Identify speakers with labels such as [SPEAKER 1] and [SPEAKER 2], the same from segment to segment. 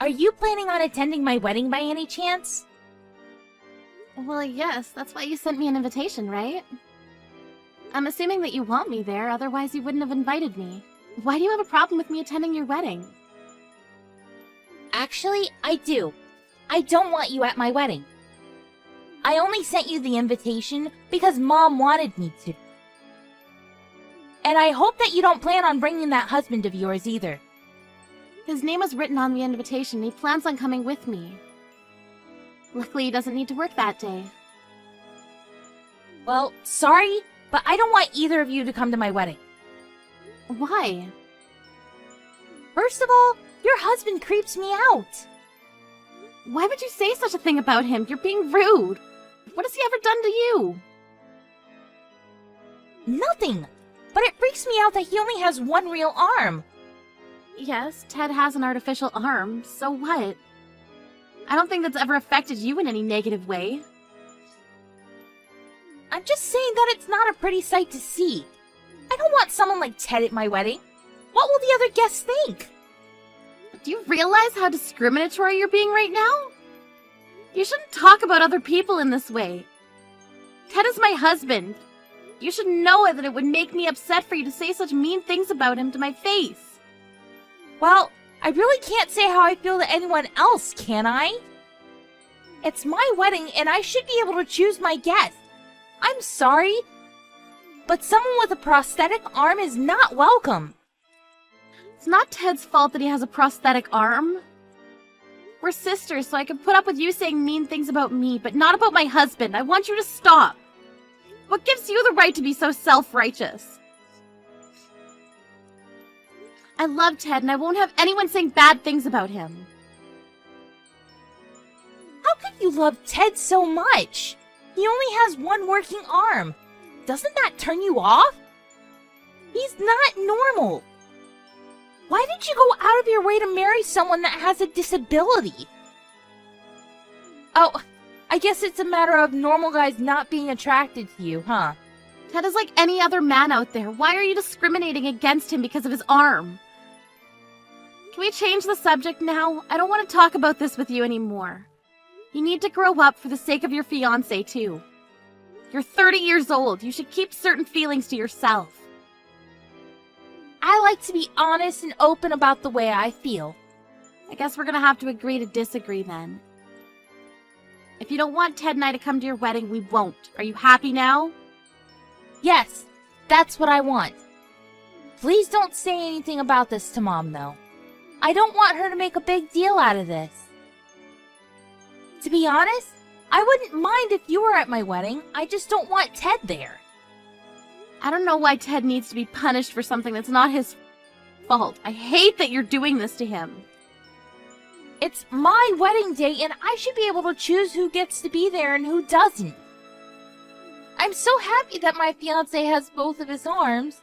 [SPEAKER 1] Are you planning on attending my wedding by any chance?
[SPEAKER 2] Well, yes, that's why you sent me an invitation, right? I'm assuming that you want me there, otherwise you wouldn't have invited me. Why do you have a problem with me attending your wedding?
[SPEAKER 1] Actually, I do. I don't want you at my wedding. I only sent you the invitation because Mom wanted me to. And I hope that you don't plan on bringing that husband of yours either.
[SPEAKER 2] His name was written on the invitation. He plans on coming with me. Luckily, he doesn't need to work that day.
[SPEAKER 1] Well, sorry, but I don't want either of you to come to my wedding.
[SPEAKER 2] Why?
[SPEAKER 1] First of all, your husband creeps me out.
[SPEAKER 2] Why would you say such a thing about him? You're being rude. What has he ever done to you?
[SPEAKER 1] Nothing. But it freaks me out that he only has one real arm.
[SPEAKER 2] Yes, Ted has an artificial arm, so what? I don't think that's ever affected you in any negative way.
[SPEAKER 1] I'm just saying that it's not a pretty sight to see. I don't want someone like Ted at my wedding. What will the other guests think?
[SPEAKER 2] Do you realize how discriminatory you're being right now? You shouldn't talk about other people in this way. Ted is my husband. You should know that it would make me upset for you to say such mean things about him to my face.
[SPEAKER 1] Well, I really can't say how I feel to anyone else, can I? It's my wedding and I should be able to choose my guests. I'm sorry, but someone with a prosthetic arm is not welcome.
[SPEAKER 2] It's not Ted's fault that he has a prosthetic arm. We're sisters, so I can put up with you saying mean things about me, but not about my husband. I want you to stop. What gives you the right to be so self-righteous? I love Ted, and I won't have anyone saying bad things about him.
[SPEAKER 1] How could you love Ted so much? He only has one working arm. Doesn't that turn you off? He's not normal. Why did you go out of your way to marry someone that has a disability? Oh, I guess it's a matter of normal guys not being attracted to you, huh?
[SPEAKER 2] Ted is like any other man out there. Why are you discriminating against him because of his arm? Can we change the subject now? I don't want to talk about this with you anymore. You need to grow up for the sake of your fiancé, too. You're 30 years old. You should keep certain feelings to yourself.
[SPEAKER 1] I like to be honest and open about the way I feel.
[SPEAKER 2] I guess we're gonna have to agree to disagree then. If you don't want Ted and I to come to your wedding, we won't. Are you happy now?
[SPEAKER 1] Yes, that's what I want. Please don't say anything about this to Mom, though. I don't want her to make a big deal out of this. To be honest, I wouldn't mind if you were at my wedding. I just don't want Ted there.
[SPEAKER 2] I don't know why Ted needs to be punished for something that's not his fault. I hate that you're doing this to him.
[SPEAKER 1] It's my wedding day and I should be able to choose who gets to be there and who doesn't. I'm so happy that my fiancé has both of his arms.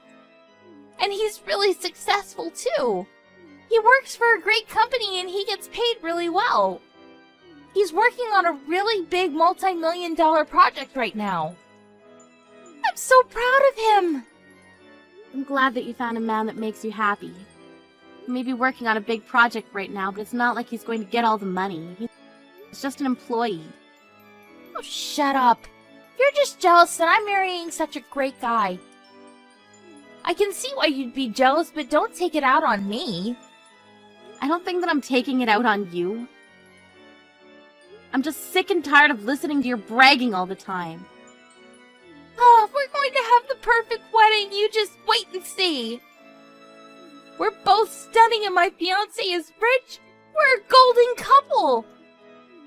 [SPEAKER 1] And he's really successful too. He works for a great company and he gets paid really well. He's working on a really big multi-million-dollar project right now. I'm so proud of him!
[SPEAKER 2] I'm glad that you found a man that makes you happy. He may be working on a big project right now, but it's not like he's going to get all the money. He's just an employee.
[SPEAKER 1] Oh, shut up. You're just jealous that I'm marrying such a great guy. I can see why you'd be jealous, but don't take it out on me.
[SPEAKER 2] I don't think that I'm taking it out on you. I'm just sick and tired of listening to your bragging all the time.
[SPEAKER 1] Oh, we're going to have the perfect wedding. You just wait and see. We're both stunning and my fiancé is rich. We're a golden couple.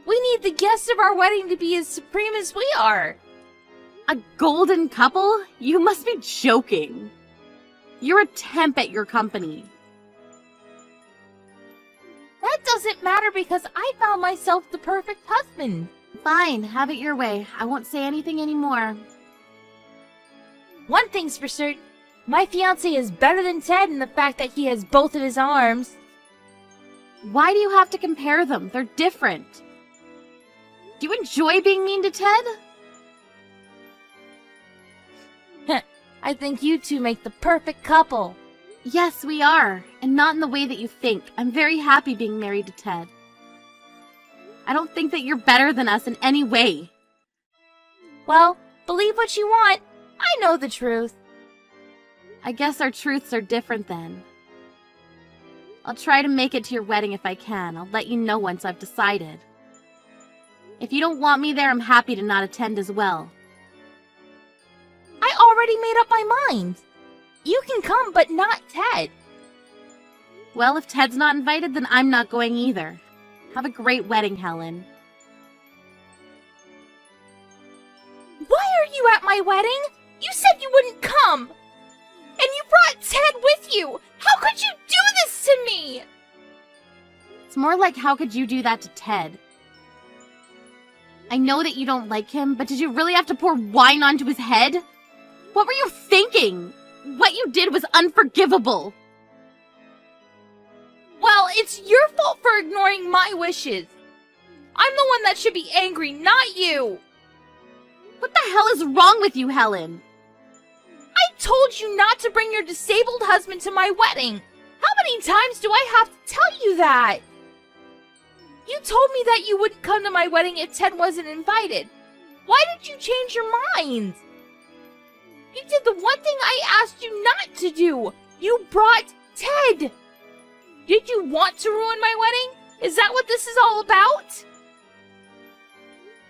[SPEAKER 1] We need the guests of our wedding to be as supreme as we are.
[SPEAKER 2] A golden couple? You must be joking. You're a temp at your company.
[SPEAKER 1] That doesn't matter because I found myself the perfect husband.
[SPEAKER 2] Fine, have it your way. I won't say anything anymore.
[SPEAKER 1] One thing's for certain, my fiancé is better than Ted in the fact that he has both of his arms.
[SPEAKER 2] Why do you have to compare them? They're different. Do you enjoy being mean to Ted?
[SPEAKER 1] I think you two make the perfect couple.
[SPEAKER 2] Yes, we are, and not in the way that you think. I'm very happy being married to Ted. I don't think that you're better than us in any way.
[SPEAKER 1] Well, believe what you want. I know the truth.
[SPEAKER 2] I guess our truths are different then. I'll try to make it to your wedding if I can. I'll let you know once I've decided. If you don't want me there, I'm happy to not attend as well.
[SPEAKER 1] I already made up my mind. You can come, but not Ted.
[SPEAKER 2] Well, if Ted's not invited, then I'm not going either. Have a great wedding, Helen.
[SPEAKER 1] Why are you at my wedding? You said you wouldn't come. And you brought Ted with you. How could you do this to me?
[SPEAKER 2] It's more like, how could you do that to Ted? I know that you don't like him, but did you really have to pour wine onto his head? What were you thinking? What you did was unforgivable.
[SPEAKER 1] Well, it's your fault for ignoring my wishes. I'm the one that should be angry, not you.
[SPEAKER 2] What the hell is wrong with you, Helen?
[SPEAKER 1] I told you not to bring your disabled husband to my wedding. How many times do I have to tell you that? You told me that you wouldn't come to my wedding if Ted wasn't invited. Why did you change your mind? You did the one thing I asked you not to do. You brought Ted. Did you want to ruin my wedding? Is that what this is all about?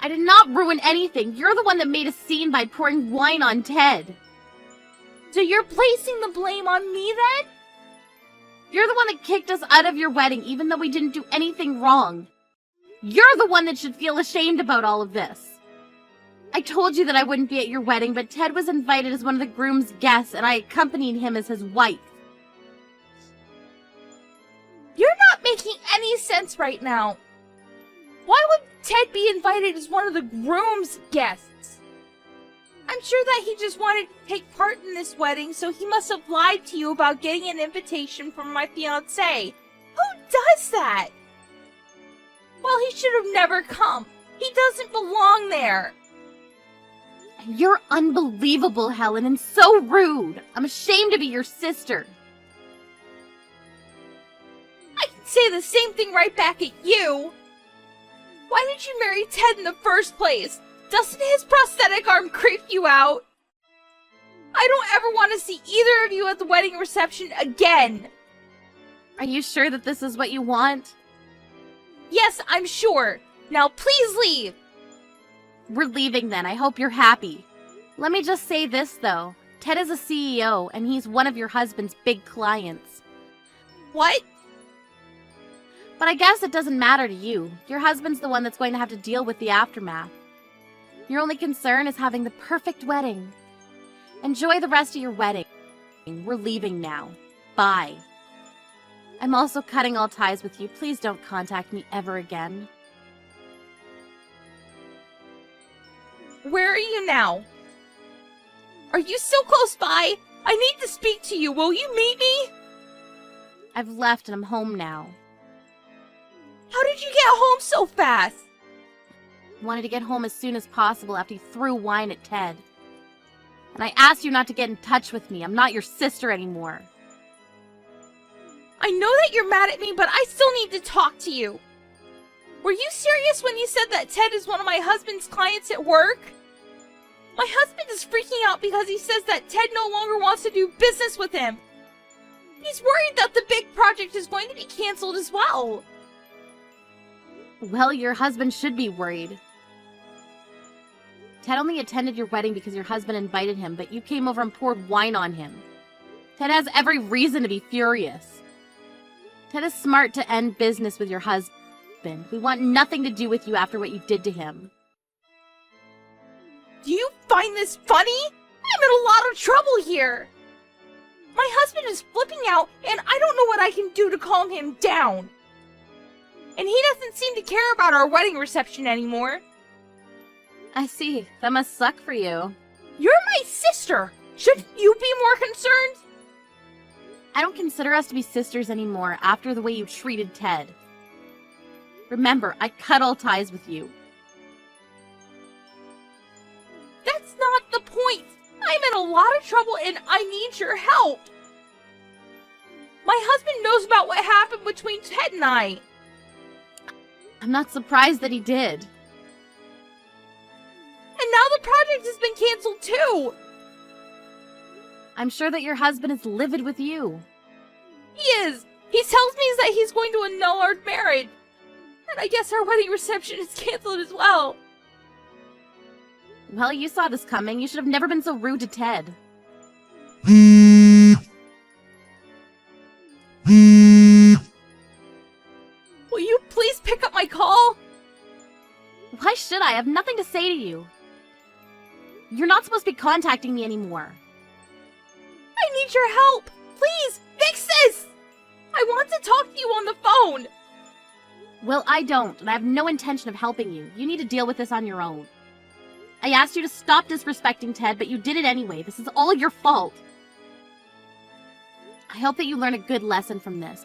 [SPEAKER 2] I did not ruin anything. You're the one that made a scene by pouring wine on Ted.
[SPEAKER 1] So you're placing the blame on me then?
[SPEAKER 2] You're the one that kicked us out of your wedding even though we didn't do anything wrong. You're the one that should feel ashamed about all of this. I told you that I wouldn't be at your wedding, but Ted was invited as one of the groom's guests and I accompanied him as his wife.
[SPEAKER 1] You're not making any sense right now. Why would Ted be invited as one of the groom's guests? I'm sure that he just wanted to take part in this wedding, so he must have lied to you about getting an invitation from my fiancé. Who does that? Well, he should have never come. He doesn't belong there.
[SPEAKER 2] You're unbelievable, Helen, and so rude. I'm ashamed to be your sister.
[SPEAKER 1] I can say the same thing right back at you. Why did you marry Ted in the first place? Doesn't his prosthetic arm creep you out? I don't ever want to see either of you at the wedding reception again.
[SPEAKER 2] Are you sure that this is what you want?
[SPEAKER 1] Yes, I'm sure. Now please leave.
[SPEAKER 2] We're leaving then. I hope you're happy. Let me just say this, though. Ted is a CEO, and he's one of your husband's big clients.
[SPEAKER 1] What?
[SPEAKER 2] But I guess it doesn't matter to you. Your husband's the one that's going to have to deal with the aftermath. Your only concern is having the perfect wedding. Enjoy the rest of your wedding. We're leaving now. Bye. I'm also cutting all ties with you. Please don't contact me ever again.
[SPEAKER 1] Where are you now? Are you still close by? I need to speak to you. Will you meet me?
[SPEAKER 2] I've left and I'm home now.
[SPEAKER 1] How did you get home so fast?
[SPEAKER 2] Wanted to get home as soon as possible after you threw wine at Ted. And I asked you not to get in touch with me. I'm not your sister anymore.
[SPEAKER 1] I know that you're mad at me, but I still need to talk to you. Were you serious when you said that Ted is one of my husband's clients at work? My husband is freaking out because he says that Ted no longer wants to do business with him. He's worried that the big project is going to be canceled as well.
[SPEAKER 2] Well, your husband should be worried. Ted only attended your wedding because your husband invited him, but you came over and poured wine on him. Ted has every reason to be furious. Ted is smart to end business with your husband. We want nothing to do with you after what you did to him.
[SPEAKER 1] Do you find this funny? I'm in a lot of trouble here. My husband is flipping out, and I don't know what I can do to calm him down. And he doesn't seem to care about our wedding reception anymore.
[SPEAKER 2] I see. That must suck for you.
[SPEAKER 1] You're my sister. Shouldn't you be more concerned?
[SPEAKER 2] I don't consider us to be sisters anymore after the way you treated Ted. Remember, I cut all ties with you.
[SPEAKER 1] That's not the point. I'm in a lot of trouble and I need your help. My husband knows about what happened between Ted and I.
[SPEAKER 2] I'm not surprised that he did.
[SPEAKER 1] And now the project has been canceled too.
[SPEAKER 2] I'm sure that your husband is livid with you.
[SPEAKER 1] He is. He tells me that he's going to annul our marriage. And I guess our wedding reception is canceled as well.
[SPEAKER 2] Well, you saw this coming. You should have never been so rude to Ted.
[SPEAKER 1] Will you please pick up my call?
[SPEAKER 2] Why should I? I have nothing to say to you. You're not supposed to be contacting me anymore.
[SPEAKER 1] I need your help. Please, fix this. I want to talk to you on the phone.
[SPEAKER 2] Well, I don't, and I have no intention of helping you. You need to deal with this on your own. I asked you to stop disrespecting Ted, but you did it anyway. This is all your fault. I hope that you learn a good lesson from this.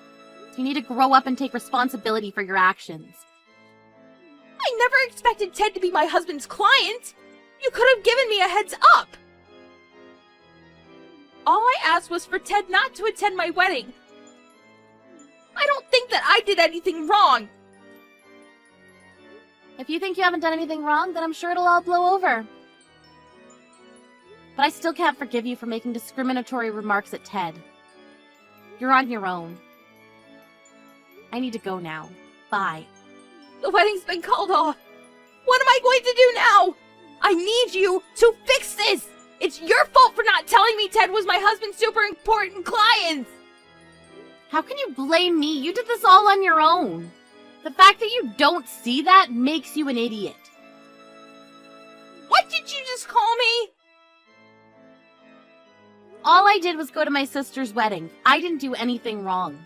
[SPEAKER 2] You need to grow up and take responsibility for your actions.
[SPEAKER 1] I never expected Ted to be my husband's client. You could have given me a heads up. All I asked was for Ted not to attend my wedding. I don't think that I did anything wrong.
[SPEAKER 2] If you think you haven't done anything wrong, then I'm sure it'll all blow over. But I still can't forgive you for making discriminatory remarks at Ted. You're on your own. I need to go now. Bye.
[SPEAKER 1] The wedding's been called off. What am I going to do now? I need you to fix this. It's your fault for not telling me Ted was my husband's super important client.
[SPEAKER 2] How can you blame me? You did this all on your own. The fact that you don't see that makes you an idiot.
[SPEAKER 1] What did you just call me?
[SPEAKER 2] All I did was go to my sister's wedding. I didn't do anything wrong.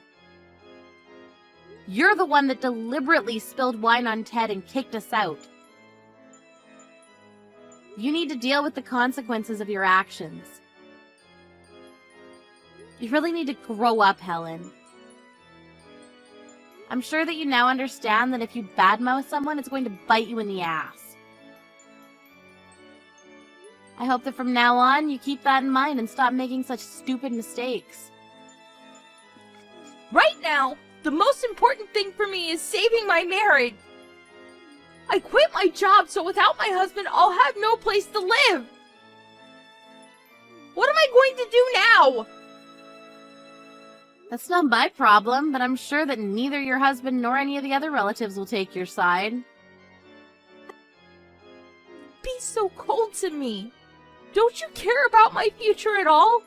[SPEAKER 2] You're the one that deliberately spilled wine on Ted and kicked us out. You need to deal with the consequences of your actions. You really need to grow up, Helen. I'm sure that you now understand that if you badmouth someone, it's going to bite you in the ass. I hope that from now on, you keep that in mind and stop making such stupid mistakes.
[SPEAKER 1] Right now, the most important thing for me is saving my marriage. I quit my job, so without my husband, I'll have no place to live. What am I going to do now?
[SPEAKER 2] That's not my problem, but I'm sure that neither your husband nor any of the other relatives will take your side.
[SPEAKER 1] Be so cold to me. Don't you care about my future at all?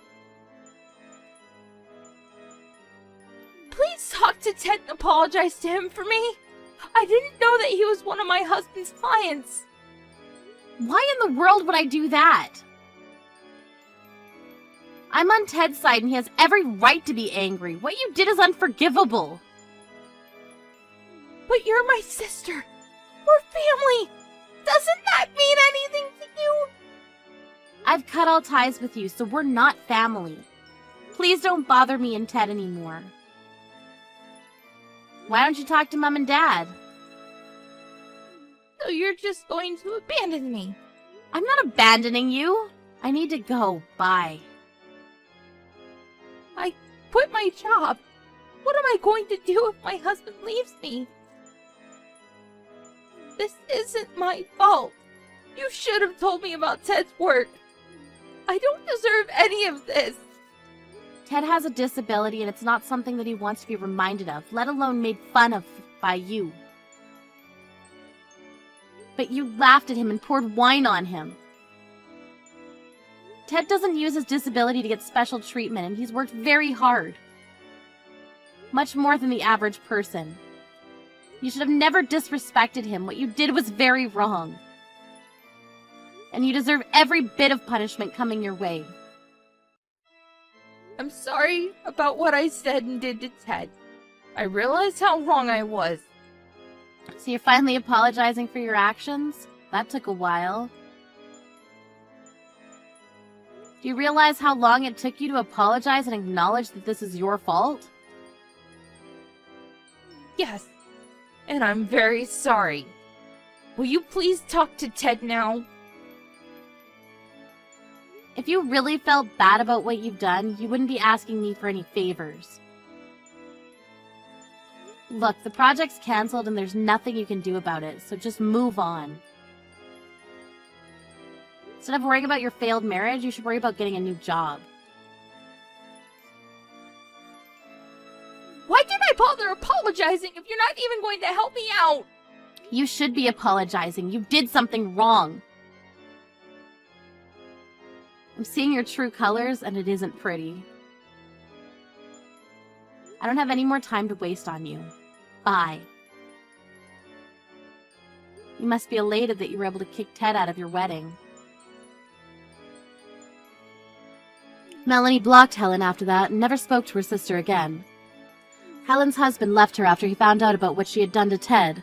[SPEAKER 1] Please talk to Ted and apologize to him for me. I didn't know that he was one of my husband's clients.
[SPEAKER 2] Why in the world would I do that? I'm on Ted's side and he has every right to be angry. What you did is unforgivable.
[SPEAKER 1] But you're my sister. We're family. Doesn't that mean anything to you?
[SPEAKER 2] I've cut all ties with you, so we're not family. Please don't bother me and Ted anymore. Why don't you talk to Mom and Dad?
[SPEAKER 1] So you're just going to abandon me?
[SPEAKER 2] I'm not abandoning you. I need to go. Bye.
[SPEAKER 1] I quit my job. What am I going to do if my husband leaves me? This isn't my fault. You should have told me about Ted's work. I don't deserve any of this.
[SPEAKER 2] Ted has a disability and it's not something that he wants to be reminded of, let alone made fun of by you. But you laughed at him and poured wine on him. Ted doesn't use his disability to get special treatment, and he's worked very hard. Much more than the average person. You should have never disrespected him. What you did was very wrong. And you deserve every bit of punishment coming your way.
[SPEAKER 1] I'm sorry about what I said and did to Ted. I realized how wrong I was.
[SPEAKER 2] So you're finally apologizing for your actions? That took a while. Do you realize how long it took you to apologize and acknowledge that this is your fault?
[SPEAKER 1] Yes, and I'm very sorry. Will you please talk to Ted now?
[SPEAKER 2] If you really felt bad about what you've done, you wouldn't be asking me for any favors. Look, the project's canceled and there's nothing you can do about it, so just move on. Instead of worrying about your failed marriage, you should worry about getting a new job.
[SPEAKER 1] Why did I bother apologizing if you're not even going to help me out?
[SPEAKER 2] You should be apologizing. You did something wrong. I'm seeing your true colors, and it isn't pretty. I don't have any more time to waste on you. Bye. You must be elated that you were able to kick Ted out of your wedding. Melanie blocked Helen after that and never spoke to her sister again. Helen's husband left her after he found out about what she had done to Ted.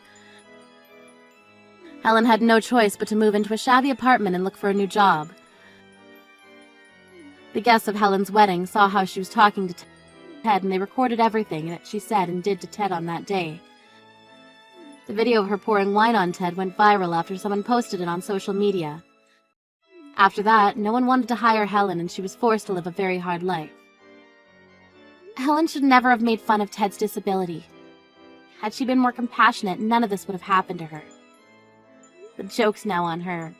[SPEAKER 2] Helen had no choice but to move into a shabby apartment and look for a new job. The guests of Helen's wedding saw how she was talking to Ted, and they recorded everything that she said and did to Ted on that day. The video of her pouring wine on Ted went viral after someone posted it on social media. After that, no one wanted to hire Helen, and she was forced to live a very hard life. Helen should never have made fun of Ted's disability. Had she been more compassionate, none of this would have happened to her. The joke's now on her.